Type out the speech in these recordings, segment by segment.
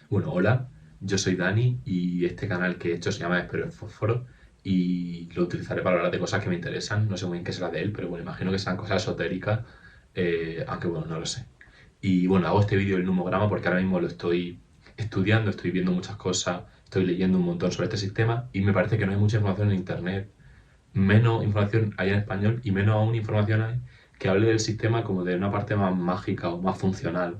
Bueno, hola, yo soy Dani y este canal que he hecho se llama Espero el Fósforo y lo utilizaré para hablar de cosas que me interesan. No sé muy bien qué será de él, pero bueno, imagino que sean cosas esotéricas, aunque bueno, no lo sé. Y bueno, hago este vídeo del numograma porque ahora mismo lo estoy estudiando, estoy viendo muchas cosas, estoy leyendo un montón sobre este sistema y me parece que no hay mucha información en internet. Menos información hay en español y menos aún información hay que hable del sistema como de una parte más mágica o más funcional.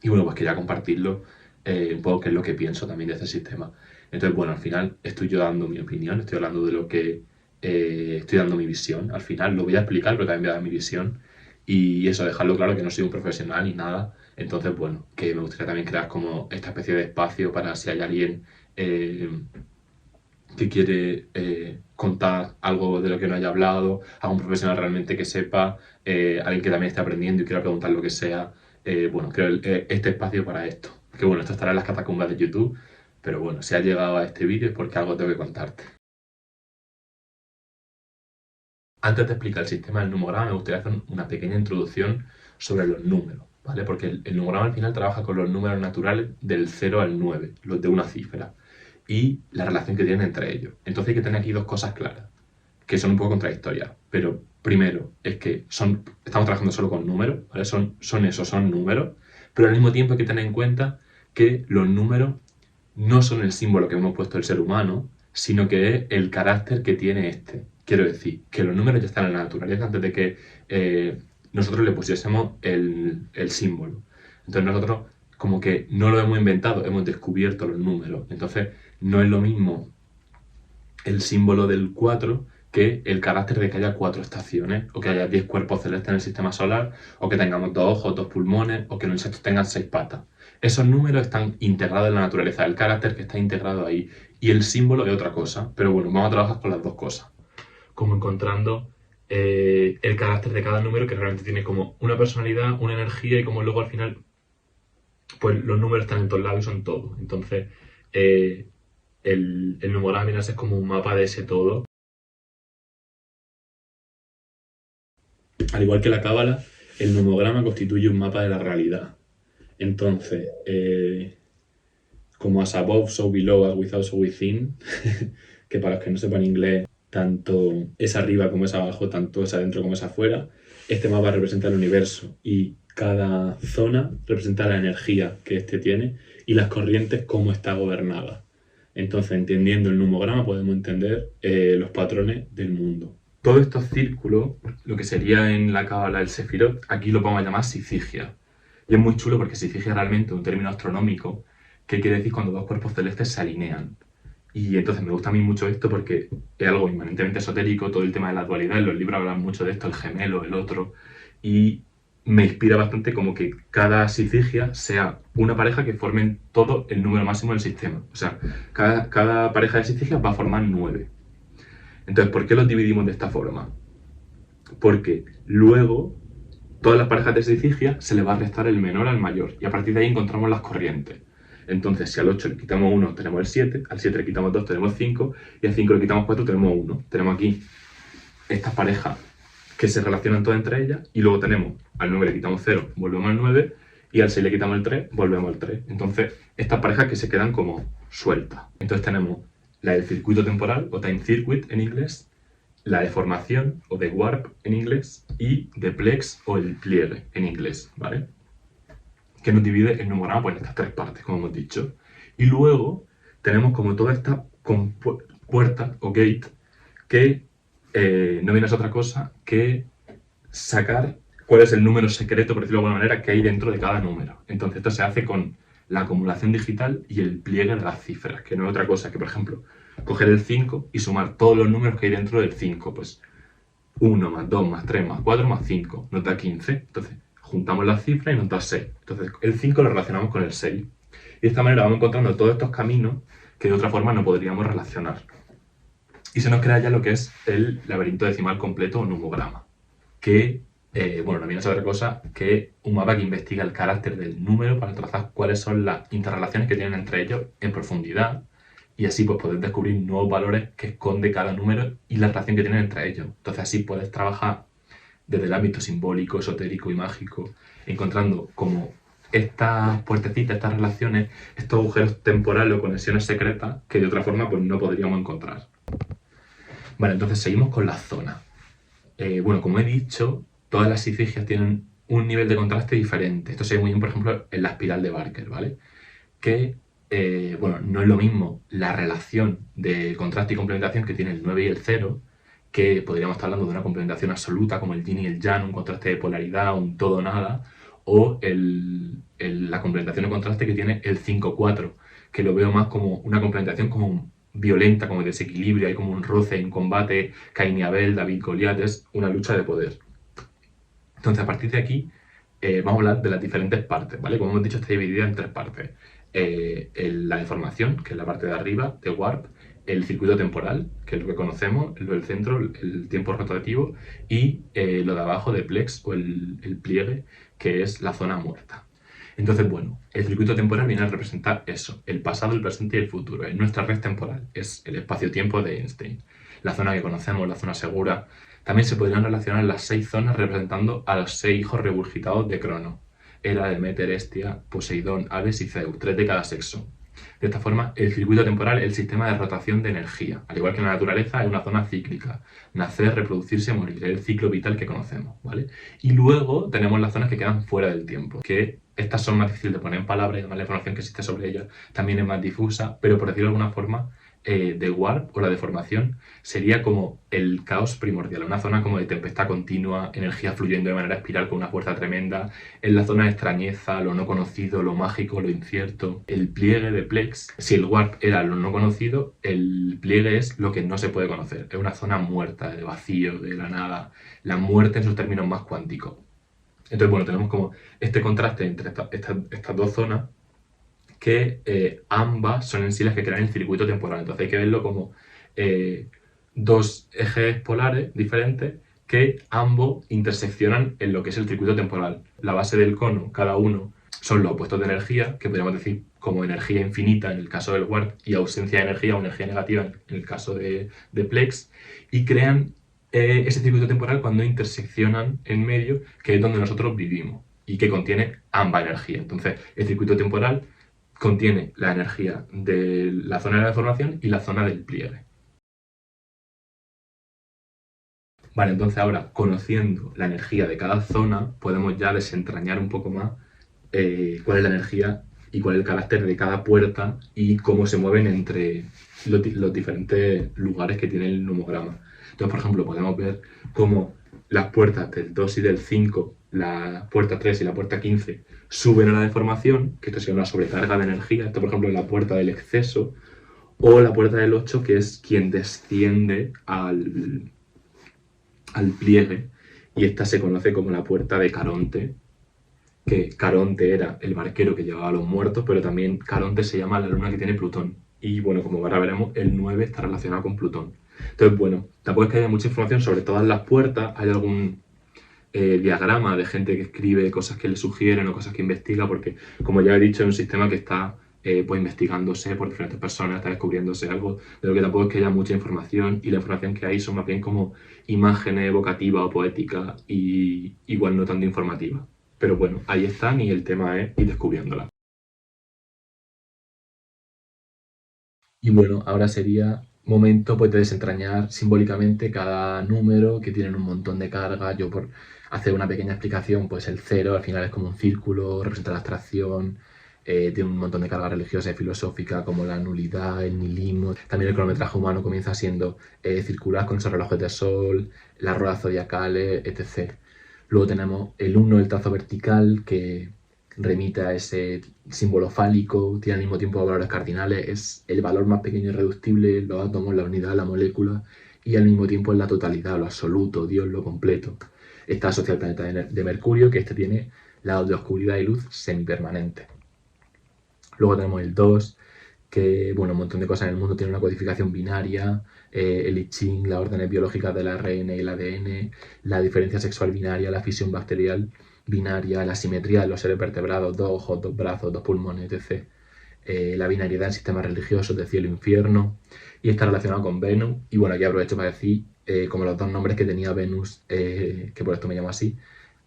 Y bueno, pues quería compartirlo un poco qué es lo que pienso también de este sistema. Entonces, bueno, al final estoy yo dando mi opinión, estoy hablando de lo que estoy dando mi visión. Al final lo voy a explicar, pero también voy a dar mi visión. Y eso, dejarlo claro que no soy un profesional ni nada. Entonces, bueno, que me gustaría también crear como esta especie de espacio para si hay alguien eh, que quiere contar algo de lo que no haya hablado, a un profesional realmente que sepa, alguien que también esté aprendiendo y quiera preguntar lo que sea. Bueno, creo este espacio para esto. Que bueno, esto estará en las catacumbas de YouTube, pero bueno, si has llegado a este vídeo es porque algo tengo que contarte. Antes de explicar el sistema del numograma, me gustaría hacer una pequeña introducción sobre los números, ¿vale? Porque el numograma al final trabaja con los números naturales del 0 al 9, los de una cifra, y la relación que tienen entre ellos. Entonces hay que tener aquí dos cosas claras, que son un poco contradictorias. Pero primero, es que estamos trabajando solo con números, ¿vale? Son números, pero al mismo tiempo hay que tener en cuenta que los números no son el símbolo que hemos puesto el ser humano, sino que es el carácter que tiene este. Quiero decir, que los números ya están en la naturaleza antes de que nosotros le pusiésemos el símbolo. Entonces nosotros como que no lo hemos inventado, hemos descubierto los números. Entonces no es lo mismo el símbolo del 4 que el carácter de que haya 4 estaciones, o que haya 10 cuerpos celestes en el sistema solar, o que tengamos 2 ojos, 2 pulmones, o que los insectos tengan 6 patas. Esos números están integrados en la naturaleza, el carácter que está integrado ahí, y el símbolo es otra cosa. Pero bueno, vamos a trabajar con las dos cosas. Como encontrando el carácter de cada número que realmente tiene como una personalidad, una energía y como luego al final pues los números están en todos lados y son todo. Entonces, eh, el numograma es como un mapa de ese todo. Al igual que la cábala, el nomograma constituye un mapa de la realidad. Entonces, como as above, so below, as without, so within, que para los que no sepan inglés, tanto es arriba como es abajo, tanto es adentro como es afuera, este mapa representa el universo y cada zona representa la energía que este tiene y las corrientes cómo está gobernada. Entonces, entendiendo el numograma podemos entender los patrones del mundo. Todos estos círculos, lo que sería en la cábala el sefirot, aquí lo vamos a llamar sifigia. Y es muy chulo porque sifigia realmente un término astronómico que quiere decir cuando dos cuerpos celestes se alinean. Y entonces me gusta a mí mucho esto porque es algo inmanentemente esotérico, todo el tema de la dualidad, en los libros hablan mucho de esto, el gemelo, el otro, y me inspira bastante como que cada sifigia sea una pareja que formen todo el número máximo del sistema. O sea, cada pareja de sifigias va a formar 9. Entonces, ¿por qué los dividimos de esta forma? Porque luego todas las parejas de sifigia se le va a restar el menor al mayor y a partir de ahí encontramos las corrientes. Entonces, si al 8 le quitamos 1 tenemos el 7, al 7 le quitamos 2 tenemos 5 y al 5 le quitamos 4 tenemos 1. Tenemos aquí estas parejas que se relacionan todas entre ellas y luego tenemos al 9 le quitamos 0, volvemos al 9 y al 6 le quitamos el 3, volvemos al 3. Entonces, estas parejas que se quedan como sueltas. Entonces tenemos la del circuito temporal o time circuit en inglés, la deformación o de warp en inglés y de plex o el pliegue en inglés, ¿vale? Que nos divide el numograma pues, en estas tres partes, como hemos dicho. Y luego tenemos como toda esta puerta o gate que no viene a ser otra cosa que sacar cuál es el número secreto, por decirlo de alguna manera, que hay dentro de cada número. Entonces esto se hace con la acumulación digital y el pliegue de las cifras, que no es otra cosa que, por ejemplo, coger el 5 y sumar todos los números que hay dentro del 5. Pues 1 más 2 más 3 más 4 más 5 nos da 15. Entonces juntamos las cifras y nos da 6. Entonces el 5 lo relacionamos con el 6. Y de esta manera vamos encontrando todos estos caminos que de otra forma no podríamos relacionar. Y se nos crea ya lo que es el laberinto decimal completo o numograma, que bueno, no viene a ser otra cosa que un mapa que investiga el carácter del número para trazar cuáles son las interrelaciones que tienen entre ellos en profundidad y así pues poder descubrir nuevos valores que esconde cada número y la relación que tienen entre ellos. Entonces así puedes trabajar desde el ámbito simbólico, esotérico y mágico, encontrando como estas puertecitas, estas relaciones, estos agujeros temporales o conexiones secretas que de otra forma pues no podríamos encontrar. Vale, entonces seguimos con las zonas. Bueno, como he dicho, todas las efigies tienen un nivel de contraste diferente. Esto se ve muy bien, por ejemplo, en la espiral de Barker, ¿vale? Que, bueno, no es lo mismo la relación de contraste y complementación que tiene el 9 y el 0, que podríamos estar hablando de una complementación absoluta como el yin y el yang, un contraste de polaridad, un todo nada, o la complementación de contraste que tiene el 5-4, que lo veo más como una complementación como violenta, como desequilibrio, hay como un roce, un combate, Cain y Abel, David Goliat, es una lucha de poder. Entonces, a partir de aquí, vamos a hablar de las diferentes partes, ¿vale? Como hemos dicho, está dividida en tres partes. La deformación, que es la parte de arriba, de Warp, el circuito temporal, que es lo que conocemos, lo del centro, el tiempo rotativo, y lo de abajo de Plex, o el pliegue, que es la zona muerta. Entonces, bueno, el circuito temporal viene a representar eso, el pasado, el presente y el futuro. Es nuestra red temporal, es el espacio-tiempo de Einstein. La zona que conocemos, la zona segura. También se podrían relacionar las 6 zonas representando a los 6 hijos regurgitados de Crono. Hera, Demeter, Hestia, Poseidón, Hades y Zeus, 3 de cada sexo. De esta forma, el circuito temporal es el sistema de rotación de energía. Al igual que en la naturaleza, es una zona cíclica. Nacer, reproducirse, morir. Es el ciclo vital que conocemos, ¿vale? Y luego tenemos las zonas que quedan fuera del tiempo, que estas son más difíciles de poner en palabras y además la información que existe sobre ellas también es más difusa, pero por decirlo de alguna forma, de Warp o la deformación sería como el caos primordial, una zona como de tempestad continua, energía fluyendo de manera espiral con una fuerza tremenda, en la zona de extrañeza, lo no conocido, lo mágico, lo incierto. El pliegue de Plex, si el Warp era lo no conocido, el pliegue es lo que no se puede conocer, es una zona muerta, de vacío, de la nada, la muerte en sus términos más cuánticos. Entonces, bueno, tenemos como este contraste entre estas dos zonas que ambas son en sí las que crean el circuito temporal. Entonces hay que verlo como dos ejes polares diferentes que ambos interseccionan en lo que es el circuito temporal. La base del cono, cada uno, son los opuestos de energía, que podríamos decir como energía infinita en el caso del Warp y ausencia de energía o energía negativa en el caso de Plex, y crean ese circuito temporal cuando interseccionan en medio, que es donde nosotros vivimos y que contiene ambas energías. Entonces, el circuito temporal contiene la energía de la zona de la deformación y la zona del pliegue. Vale, entonces ahora, conociendo la energía de cada zona, podemos ya desentrañar un poco más cuál es la energía y cuál es el carácter de cada puerta y cómo se mueven entre los diferentes lugares que tiene el nomograma. Entonces, por ejemplo, podemos ver cómo las puertas del 2 y del 5, la puerta 3 y la puerta 15, suben a la deformación, que esto sería una sobrecarga de energía. Esto, por ejemplo, es la puerta del exceso, o la puerta del 8, que es quien desciende al pliegue, y esta se conoce como la puerta de Caronte, que Caronte era el barquero que llevaba a los muertos, pero también Caronte se llama la luna que tiene Plutón. Y bueno, como ahora veremos, el 9 está relacionado con Plutón. Entonces, bueno, tampoco es que haya mucha información sobre todas las puertas, hay algún diagrama de gente que escribe cosas que le sugieren o cosas que investiga, porque como ya he dicho, es un sistema que está pues investigándose por diferentes personas, está descubriéndose algo, de lo que tampoco es que haya mucha información, y la información que hay son más bien como imágenes evocativas o poéticas y igual no tanto informativas. Pero bueno, ahí están y el tema es ir descubriéndolas. Y bueno, ahora sería momento pues, de desentrañar simbólicamente cada número que tienen un montón de carga. Yo por hacer una pequeña explicación, pues el 0 al final es como un círculo, representa la abstracción, tiene un montón de carga religiosa y filosófica como la nulidad, el nihilismo. También el cronometraje humano comienza siendo circular con esos relojes de sol, las ruedas zodiacales, etc. Luego tenemos el 1, el trazo vertical, que remite a ese símbolo fálico, tiene al mismo tiempo valores cardinales, es el valor más pequeño y reductible, los átomos, la unidad, la molécula, y al mismo tiempo es la totalidad, lo absoluto, Dios, lo completo. Está asociado al planeta de Mercurio, que este tiene lados de oscuridad y luz semipermanente. Luego tenemos el 2, que, bueno, un montón de cosas en el mundo tienen una codificación binaria, el I Ching, las órdenes biológicas del ARN y el ADN, la diferencia sexual binaria, la fisión bacterial binaria, la simetría de los seres vertebrados, 2 ojos, 2 brazos, 2 pulmones, etc. La binariedad en sistemas religiosos de cielo e infierno, y está relacionado con Venus. Y bueno, aquí aprovecho para decir como los dos nombres que tenía Venus, que por esto me llamo así,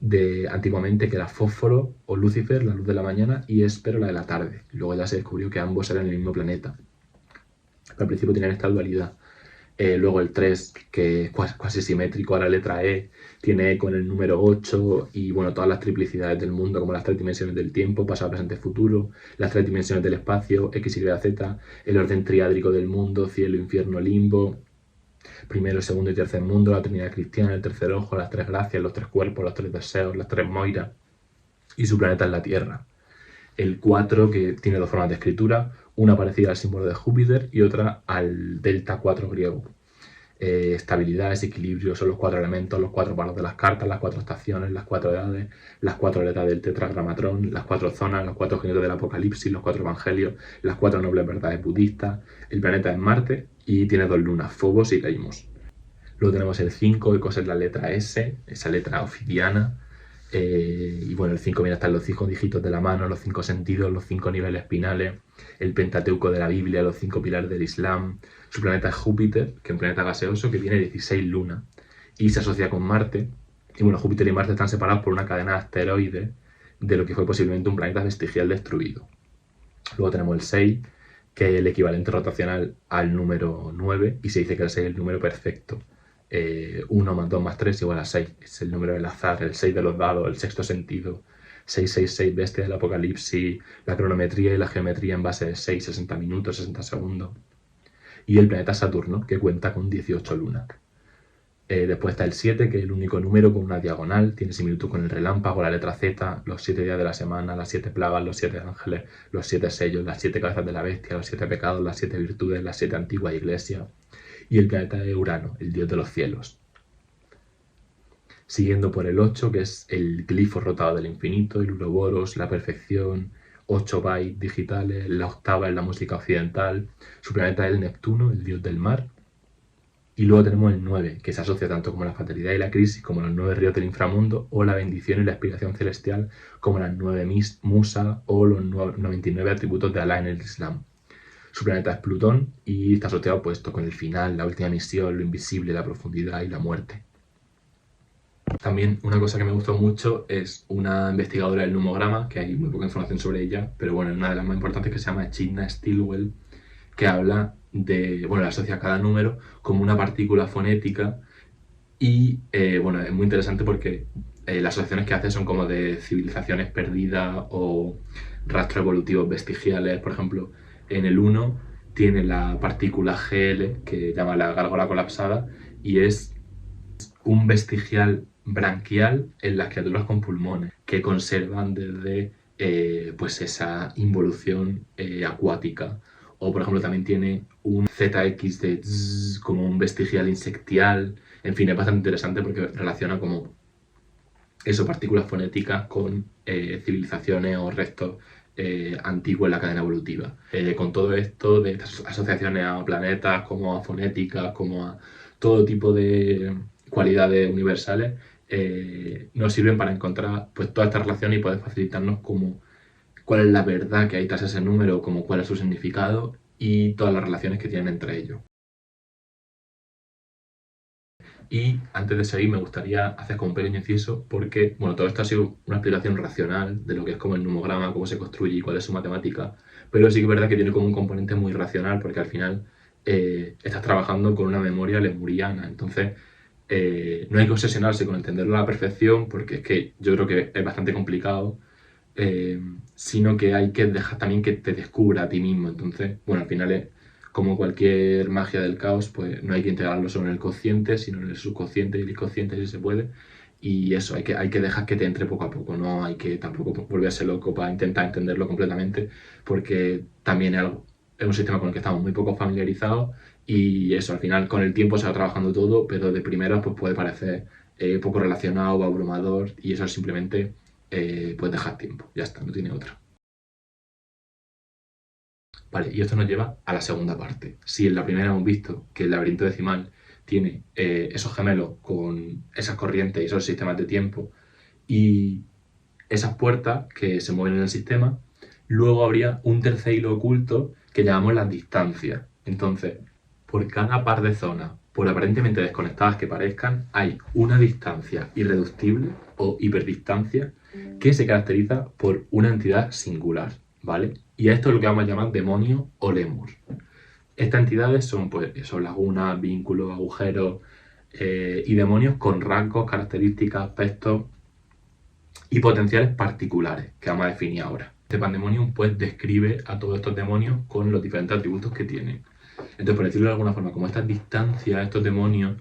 de antiguamente, que era Fósforo o Lucifer, la luz de la mañana, y Héspero, la de la tarde. Luego ya se descubrió que ambos eran el mismo planeta. Pero al principio tenían esta dualidad. Luego el 3, que es casi simétrico a la letra E, tiene eco en el número 8 y bueno, todas las triplicidades del mundo, como las 3 dimensiones del tiempo, pasado, presente, futuro, las 3 dimensiones del espacio, X, Y, Z, el orden triádrico del mundo, cielo, infierno, limbo, primero, segundo y tercer mundo, la Trinidad cristiana, el tercer ojo, las 3 gracias, los 3 cuerpos, los 3 deseos, las 3 moiras, y su planeta es la Tierra. El 4, que tiene dos formas de escritura, una parecida al símbolo de Júpiter y otra al delta 4 griego. Estabilidad, desequilibrio, son los 4 elementos, los 4 palos de las cartas, las 4 estaciones, las 4 edades, las 4 letras del tetragramatrón, las 4 zonas, los 4 jinetes del apocalipsis, los 4 evangelios, las 4 nobles verdades budistas. El planeta es Marte y tiene 2 lunas, Phobos y Deimos. Luego tenemos el 5, que coser la letra S, esa letra obsidiana. Y bueno, el 5 viene a estar los 5 dígitos de la mano, los 5 sentidos, los 5 niveles espinales, el Pentateuco de la Biblia, los 5 pilares del Islam. Su planeta es Júpiter, que es un planeta gaseoso que tiene 16 lunas y se asocia con Marte. Y bueno, Júpiter y Marte están separados por una cadena de asteroides de lo que fue posiblemente un planeta vestigial destruido. Luego tenemos el 6, que es el equivalente rotacional al número 9, y se dice que el 6 es el número perfecto. 1 más 2 más 3 igual a 6. Es el número del azar, el 6 de los dados, el sexto sentido. 666, bestia del apocalipsis, la cronometría y la geometría en base de 6, 60 minutos, 60 segundos. Y el planeta Saturno, que cuenta con 18 lunas. Después está el 7, que es el único número con una diagonal, tiene similitud con el relámpago, la letra Z, los 7 días de la semana, las 7 plagas, los 7 ángeles, los 7 sellos, las 7 cabezas de la bestia, los 7 pecados, las 7 virtudes, las 7 antiguas iglesias. Y el planeta de Urano, el dios de los cielos. Siguiendo por el 8, que es el glifo rotado del infinito, el Uroboros, la perfección, 8 bytes digitales, la octava es la música occidental. Su planeta es el Neptuno, el dios del mar. Y luego tenemos el 9, que se asocia tanto como la fatalidad y la crisis, como los 9 ríos del inframundo, o la bendición y la aspiración celestial, como las 9 musas o los 99 atributos de Alá en el Islam. Su planeta es Plutón y está asociado pues, con el final, la última misión, lo invisible, la profundidad y la muerte. También una cosa que me gustó mucho es una investigadora del numograma, que hay muy poca información sobre ella, pero bueno, una de las más importantes, que se llama Chitna Stilwell, que habla de, bueno, la asocia a cada número como una partícula fonética y bueno, es muy interesante porque las asociaciones que hace son como de civilizaciones perdidas o rastros evolutivos vestigiales. Por ejemplo, en el 1 tiene la partícula Gl, que llama la gárgola colapsada, y es un vestigial branquial en las criaturas con pulmones, que conservan desde pues esa involución acuática. O por ejemplo también tiene un ZX de zzz, como un vestigial insectial. En fin, es bastante interesante porque relaciona como eso, partículas fonéticas con civilizaciones o restos antiguos en la cadena evolutiva. Con todo esto de estas asociaciones a planetas, como a fonéticas, como a todo tipo de cualidades universales, nos sirven para encontrar pues toda esta relación y poder facilitarnos como cuál es la verdad que hay tras ese número, como cuál es su significado y todas las relaciones que tienen entre ellos. Y antes de seguir me gustaría hacer como un pequeño inciso porque, bueno, todo esto ha sido una explicación racional de lo que es como el numograma, cómo se construye y cuál es su matemática, pero sí que es verdad que tiene como un componente muy racional porque al final estás trabajando con una memoria lemuriana, entonces no hay que obsesionarse con entenderlo a la perfección porque es que yo creo que es bastante complicado, sino que hay que dejar también que te descubra a ti mismo. Entonces, bueno, al final es como cualquier magia del caos, pues no hay que integrarlo solo en el consciente, sino en el subconsciente y el inconsciente si se puede. Y eso, hay que dejar que te entre poco a poco, no hay que tampoco volverse loco para intentar entenderlo completamente, porque también es un sistema con el que estamos muy poco familiarizados y eso, al final con el tiempo se va trabajando todo, pero de primera pues puede parecer poco relacionado o abrumador y eso es simplemente puedes dejar tiempo, ya está, no tiene otra. Vale, y esto nos lleva a la segunda parte. Si en la primera hemos visto que el laberinto decimal tiene esos gemelos con esas corrientes y esos sistemas de tiempo y esas puertas que se mueven en el sistema, luego habría un tercer hilo oculto que llamamos las distancias. Entonces, por cada par de zonas por aparentemente desconectadas que parezcan, hay una distancia irreductible o hiperdistancia que se caracteriza por una entidad singular, ¿vale? Y a esto es lo que vamos a llamar demonio o lemur. Estas entidades son, pues, son lagunas, vínculos, agujeros y demonios con rasgos, características, aspectos y potenciales particulares que vamos a definir ahora. Este Pandemonium pues describe a todos estos demonios con los diferentes atributos que tienen. Entonces, por decirlo de alguna forma, como estas distancias, estos demonios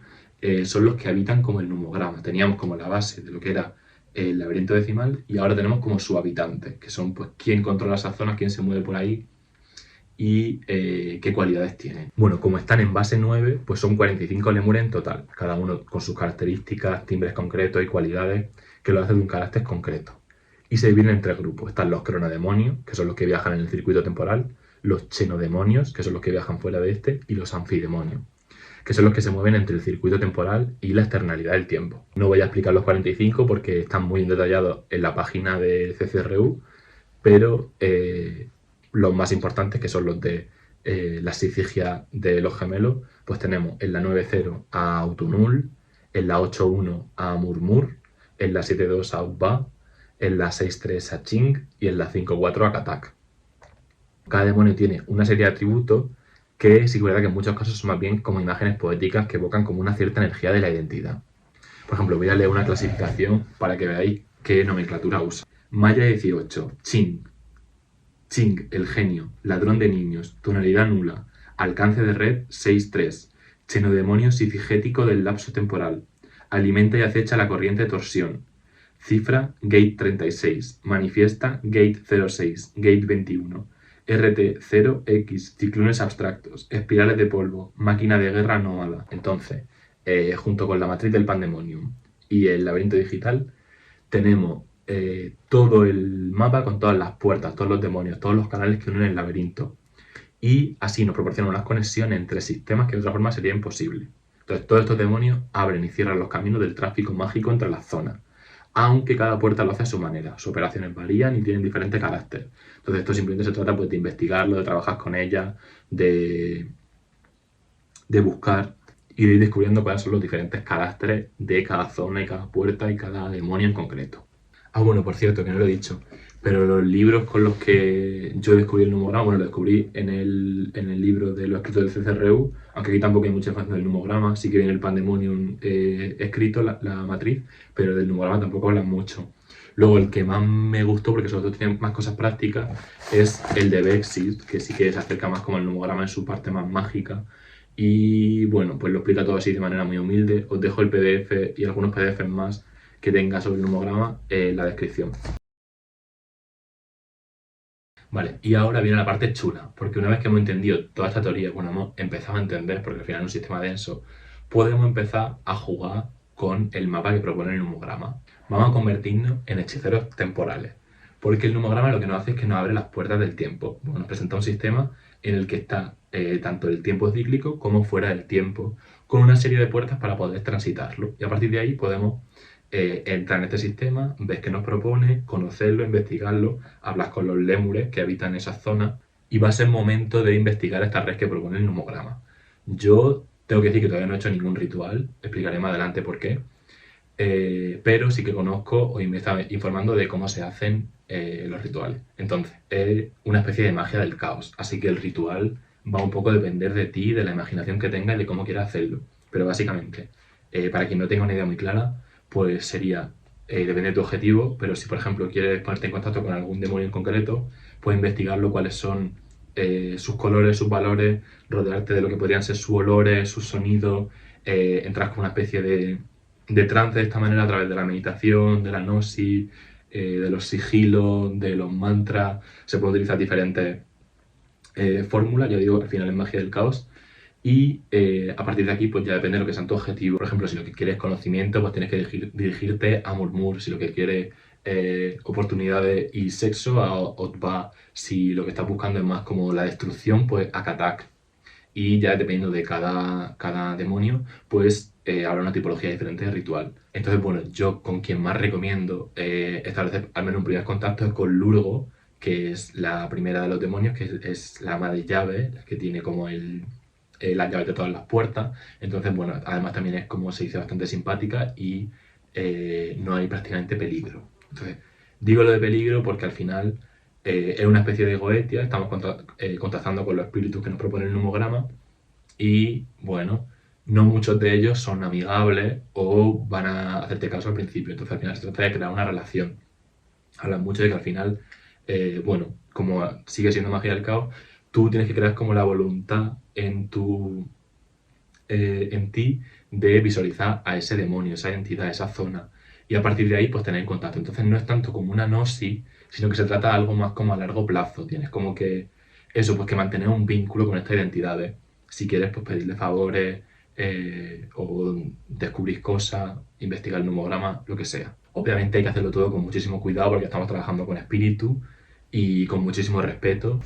son los que habitan como el numograma. Teníamos como la base de lo que era el laberinto decimal y ahora tenemos como sus habitantes, que son pues quién controla esas zonas, quién se mueve por ahí y qué cualidades tienen. Bueno, como están en base 9, pues son 45 lemures en total, cada uno con sus características, timbres concretos y cualidades que lo hacen de un carácter concreto. Y se dividen en 3 grupos. Están los cronodemonios, que son los que viajan en el circuito temporal, los xenodemonios, que son los que viajan fuera de este, y los anfidemonios, que son los que se mueven entre el circuito temporal y la externalidad del tiempo. No voy a explicar los 45 porque están muy detallados en la página de CCRU, pero los más importantes, que son los de la Sisigia de los gemelos, pues tenemos en la 9.0 a Autunul, en la 8.1 a Murmur, en la 7.2 a Utba, en la 6.3 a Ching y en la 5.4 a Katak. Cada demonio tiene una serie de atributos que sí que es verdad que en muchos casos son más bien como imágenes poéticas que evocan como una cierta energía de la identidad. Por ejemplo, voy a leer una clasificación para que veáis qué nomenclatura usa. Maya 18, Ching. Ching, el genio, ladrón de niños, tonalidad nula, alcance de red 6.3, xenodemonio sifigético del lapso temporal, alimenta y acecha la corriente torsión, cifra gate 36, manifiesta gate 06, gate 21, RT 0X, ciclones abstractos, espirales de polvo, máquina de guerra nómada. Entonces, junto con la matriz del Pandemonium y el laberinto digital, tenemos todo el mapa con todas las puertas, todos los demonios, todos los canales que unen el laberinto. Y así nos proporciona unas conexiones entre sistemas que de otra forma sería imposible. Entonces, todos estos demonios abren y cierran los caminos del tráfico mágico entre las zonas, aunque cada puerta lo hace a su manera. Sus operaciones varían y tienen diferente carácter. Entonces, esto simplemente se trata pues, de investigarlo, de trabajar con ellas, de buscar y de ir descubriendo cuáles son los diferentes caracteres de cada zona y cada puerta y cada demonio en concreto. Ah, bueno, por cierto, que no lo he dicho, pero los libros con los que yo descubrí el numograma, bueno, lo descubrí en el libro de los escritos del CCRU, aunque aquí tampoco hay mucha información del numograma, sí que viene el Pandemonium escrito, la matriz, pero del numograma tampoco hablan mucho. Luego, el que más me gustó, porque sobre todo tiene más cosas prácticas, es el de Bexit, que sí que se acerca más como al numograma en su parte más mágica. Y bueno, pues lo explica todo así de manera muy humilde. Os dejo el PDF y algunos PDFs más que tenga sobre el numograma en la descripción. Vale, y ahora viene la parte chula, porque una vez que hemos entendido toda esta teoría, bueno, hemos empezado a entender, porque al final es un sistema denso, podemos empezar a jugar con el mapa que propone el numograma. Vamos a convertirnos en hechiceros temporales, porque el numograma lo que nos hace es que nos abre las puertas del tiempo. Bueno, nos presenta un sistema en el que está tanto el tiempo cíclico como fuera del tiempo, con una serie de puertas para poder transitarlo. Y a partir de ahí podemos entrar en este sistema, ves qué nos propone, conocerlo, investigarlo, hablas con los lémures que habitan esas zonas y va a ser momento de investigar esta red que propone el numograma. Yo tengo que decir que todavía no he hecho ningún ritual, explicaré más adelante por qué, pero sí que conozco o me está informando de cómo se hacen los rituales. Entonces, es una especie de magia del caos, así que el ritual va un poco a depender de ti, de la imaginación que tengas y de cómo quieras hacerlo. Pero básicamente, para quien no tenga una idea muy clara, pues sería, depende de tu objetivo, pero si por ejemplo quieres ponerte en contacto con algún demonio en concreto, puedes investigarlo, cuáles son sus colores, sus valores, rodearte de lo que podrían ser sus olores, sus sonidos, entrar con una especie de trance de esta manera a través de la meditación, de la gnosis, de los sigilos, de los mantras. Se pueden utilizar diferentes fórmulas, ya digo, al final es magia del caos. Y a partir de aquí, pues ya depende de lo que sea tu objetivo. Por ejemplo, si lo que quieres es conocimiento, pues tienes que dirigirte a Murmur. Si lo que quieres oportunidades y sexo, a Otba. Si lo que estás buscando es más como la destrucción, pues a Katak. Y ya dependiendo de cada demonio, pues habrá una tipología diferente de ritual. Entonces, bueno, yo con quien más recomiendo establecer al menos un primer contacto es con Lurgo, que es la primera de los demonios, que es la ama de llave, la que tiene como el las llaves de todas las puertas. Entonces, bueno, además también es, como se dice, bastante simpática y no hay prácticamente peligro. Entonces, digo lo de peligro porque al final es una especie de goetia, estamos contactando con los espíritus que nos propone el numograma y, bueno, no muchos de ellos son amigables o van a hacerte caso al principio. Entonces, al final se trata de crear una relación. Hablan mucho de que al final, bueno, como sigue siendo magia del caos, tú tienes que crear como la voluntad en ti de visualizar a ese demonio, esa entidad, esa zona. Y a partir de ahí, pues tener contacto. Entonces no es tanto como una gnosis, sino que se trata de algo más como a largo plazo. Tienes como que, eso, pues que mantener un vínculo con estas identidades. Si quieres, pues pedirle favores o descubrir cosas, investigar el numograma, lo que sea. Obviamente hay que hacerlo todo con muchísimo cuidado porque estamos trabajando con espíritu y con muchísimo respeto.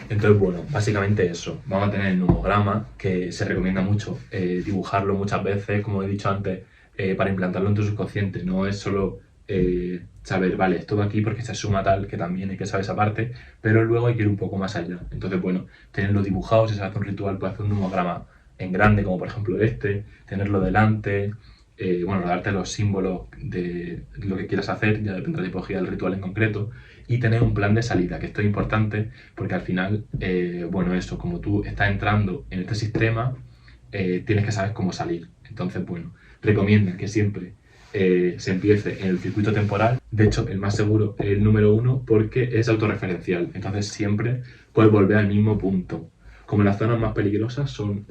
Entonces, bueno, básicamente eso. Vamos a tener el numograma, que se recomienda mucho dibujarlo muchas veces, como he dicho antes, para implantarlo en tu subconsciente. No es solo saber, vale, esto va aquí porque se suma tal, que también hay que saber esa parte, pero luego hay que ir un poco más allá. Entonces, bueno, tenerlo dibujado, si se hace un ritual, puede hacer un numograma en grande, como por ejemplo este, tenerlo delante, bueno, darte los símbolos de lo que quieras hacer, ya depende de la tipología del ritual en concreto, y tener un plan de salida, que esto es importante porque al final, bueno, eso, como tú estás entrando en este sistema, tienes que saber cómo salir. Entonces, bueno, recomiendan que siempre se empiece en el circuito temporal. De hecho, el más seguro es el número 1 porque es autorreferencial. Entonces, siempre puedes volver al mismo punto. Como las zonas más peligrosas son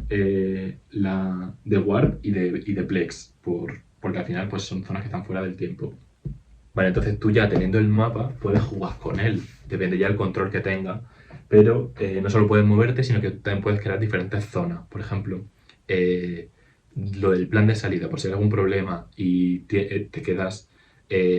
la de Warp y de Plex, porque al final pues, son zonas que están fuera del tiempo. Vale, entonces tú ya teniendo el mapa puedes jugar con él, depende ya del control que tenga, pero no solo puedes moverte, sino que también puedes crear diferentes zonas. Por ejemplo, eh, lo del plan de salida, por si hay algún problema y te quedas,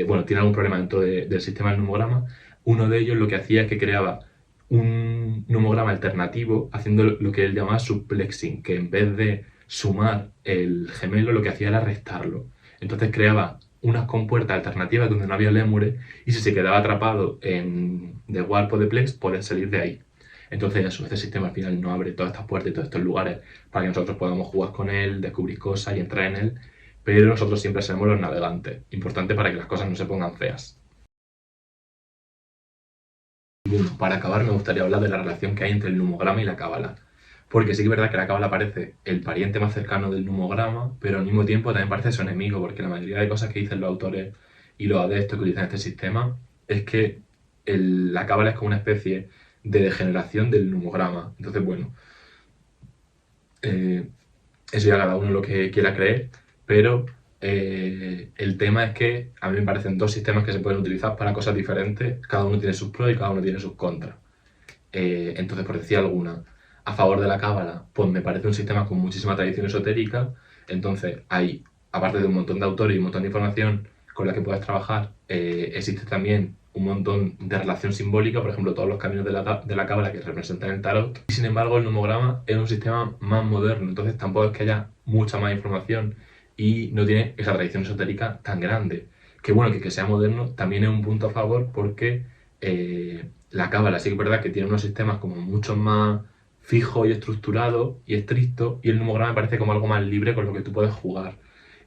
bueno, tiene algún problema dentro del sistema del numograma, uno de ellos lo que hacía es que creaba un numograma alternativo haciendo lo que él llamaba subplexing, que en vez de sumar el gemelo lo que hacía era restarlo. Entonces creaba unas compuertas alternativas donde no había lémures y si se quedaba atrapado en The Warp o The Plex, podía salir de ahí. Entonces eso, este sistema al final no abre todas estas puertas y todos estos lugares para que nosotros podamos jugar con él, descubrir cosas y entrar en él, pero nosotros siempre seremos los navegantes. Importante para que las cosas no se pongan feas. Y bueno, para acabar me gustaría hablar de la relación que hay entre el numograma y la cábala. Porque sí que es verdad que la cábala parece el pariente más cercano del numograma, pero al mismo tiempo también parece su enemigo, porque la mayoría de cosas que dicen los autores y los adeptos que utilizan este sistema es que la cábala es como una especie de degeneración del numograma. Entonces, bueno, eh, eso ya cada uno lo que quiera creer, pero el tema es que a mí me parecen dos sistemas que se pueden utilizar para cosas diferentes, cada uno tiene sus pros y cada uno tiene sus contras. Entonces, por decir alguna, a favor de la cábala, pues me parece un sistema con muchísima tradición esotérica. Entonces, hay, aparte de un montón de autores y un montón de información con la que puedes trabajar, existe también un montón de relación simbólica, por ejemplo, todos los caminos de la cábala que representan el tarot. Y sin embargo, el numograma es un sistema más moderno, entonces tampoco es que haya mucha más información y no tiene esa tradición esotérica tan grande. Que bueno, que sea moderno también es un punto a favor porque la cábala sí que es verdad que tiene unos sistemas como mucho más fijos y estructurados y estrictos, y el numograma me parece como algo más libre con lo que tú puedes jugar.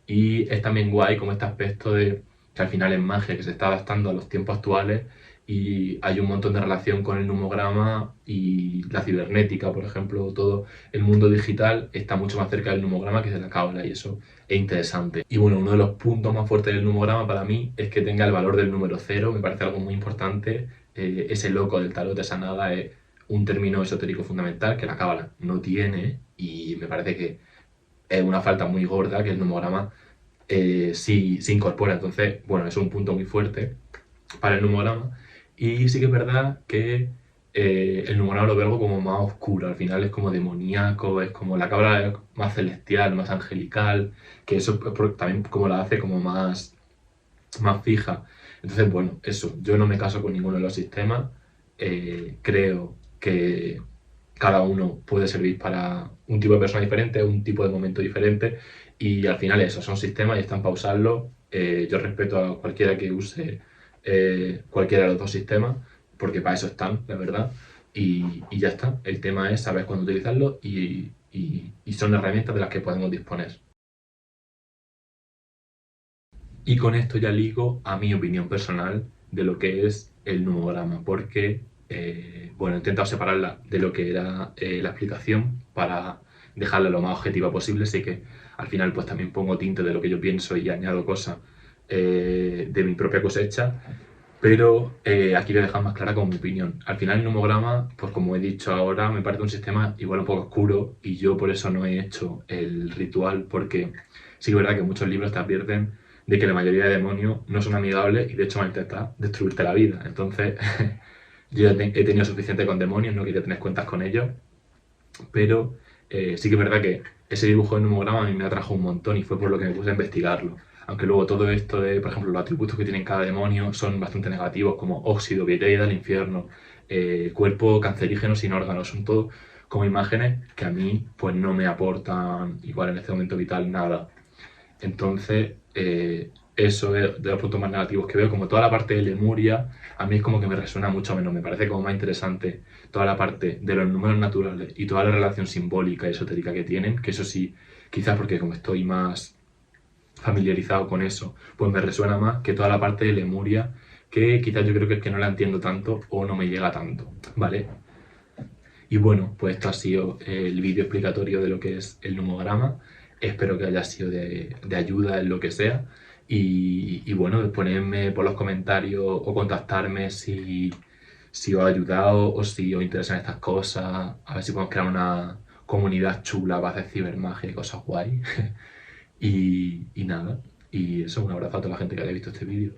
Y es también guay como este aspecto de que al final es magia, que se está adaptando a los tiempos actuales y hay un montón de relación con el numograma y la cibernética, por ejemplo, todo el mundo digital está mucho más cerca del numograma que de la cábala y eso es interesante. Y bueno, uno de los puntos más fuertes del numograma para mí es que tenga el valor del número cero, me parece algo muy importante. Ese loco del tarot, esa nada, es un término esotérico fundamental que la cábala no tiene y me parece que es una falta muy gorda que el numograma sí se incorpora. Entonces, bueno, es un punto muy fuerte para el numograma. Y sí que es verdad que el numograma lo veo algo como más oscuro, al final es como demoníaco, es como la cábala es más celestial, más angelical, que eso es también como la hace como más fija. Entonces, bueno, eso, yo no me caso con ninguno de los sistemas, creo que cada uno puede servir para un tipo de persona diferente, un tipo de momento diferente, y al final eso, son sistemas y están para usarlos. Yo respeto a cualquiera que use cualquiera de los dos sistemas, porque para eso están, la verdad, y ya está. El tema es saber cuándo utilizarlo y son herramientas de las que podemos disponer. Y con esto ya ligo a mi opinión personal de lo que es el numograma, porque bueno, he intentado separarla de lo que era la explicación para dejarla lo más objetiva posible. Sé que al final pues también pongo tinte de lo que yo pienso y añado cosas de mi propia cosecha, pero aquí lo he dejado más clara como mi opinión. Al final el numograma, pues como he dicho ahora, me parece un sistema igual un poco oscuro y yo por eso no he hecho el ritual, porque sí que es verdad que muchos libros te advierten de que la mayoría de demonios no son amigables y de hecho van a intentar destruirte la vida. Entonces yo ya he tenido suficiente con demonios, no quería tener cuentas con ellos, pero sí que es verdad que ese dibujo de numograma a mí me atrajo un montón y fue por lo que me puse a investigarlo. Aunque luego todo esto de, por ejemplo, los atributos que tienen cada demonio son bastante negativos, como óxido, vireida del infierno, cuerpo cancerígeno sin órganos, son todo como imágenes que a mí pues no me aportan igual en este momento vital nada. Entonces, eso es de los puntos más negativos que veo. Como toda la parte de Lemuria, a mí es como que me resuena mucho menos. Me parece como más interesante toda la parte de los números naturales y toda la relación simbólica y esotérica que tienen, que eso sí, quizás porque como estoy más familiarizado con eso, pues me resuena más que toda la parte de Lemuria, que quizás yo creo que es que no la entiendo tanto o no me llega tanto, ¿vale? Y bueno, pues esto ha sido el vídeo explicatorio de lo que es el numograma. Espero que haya sido de ayuda en lo que sea. Y bueno, ponedme por los comentarios o contactarme si os ha ayudado o si os interesan estas cosas. A ver si podemos crear una comunidad chula para hacer cibermagia y cosas guay. Y nada. Y eso, un abrazo a toda la gente que haya visto este vídeo.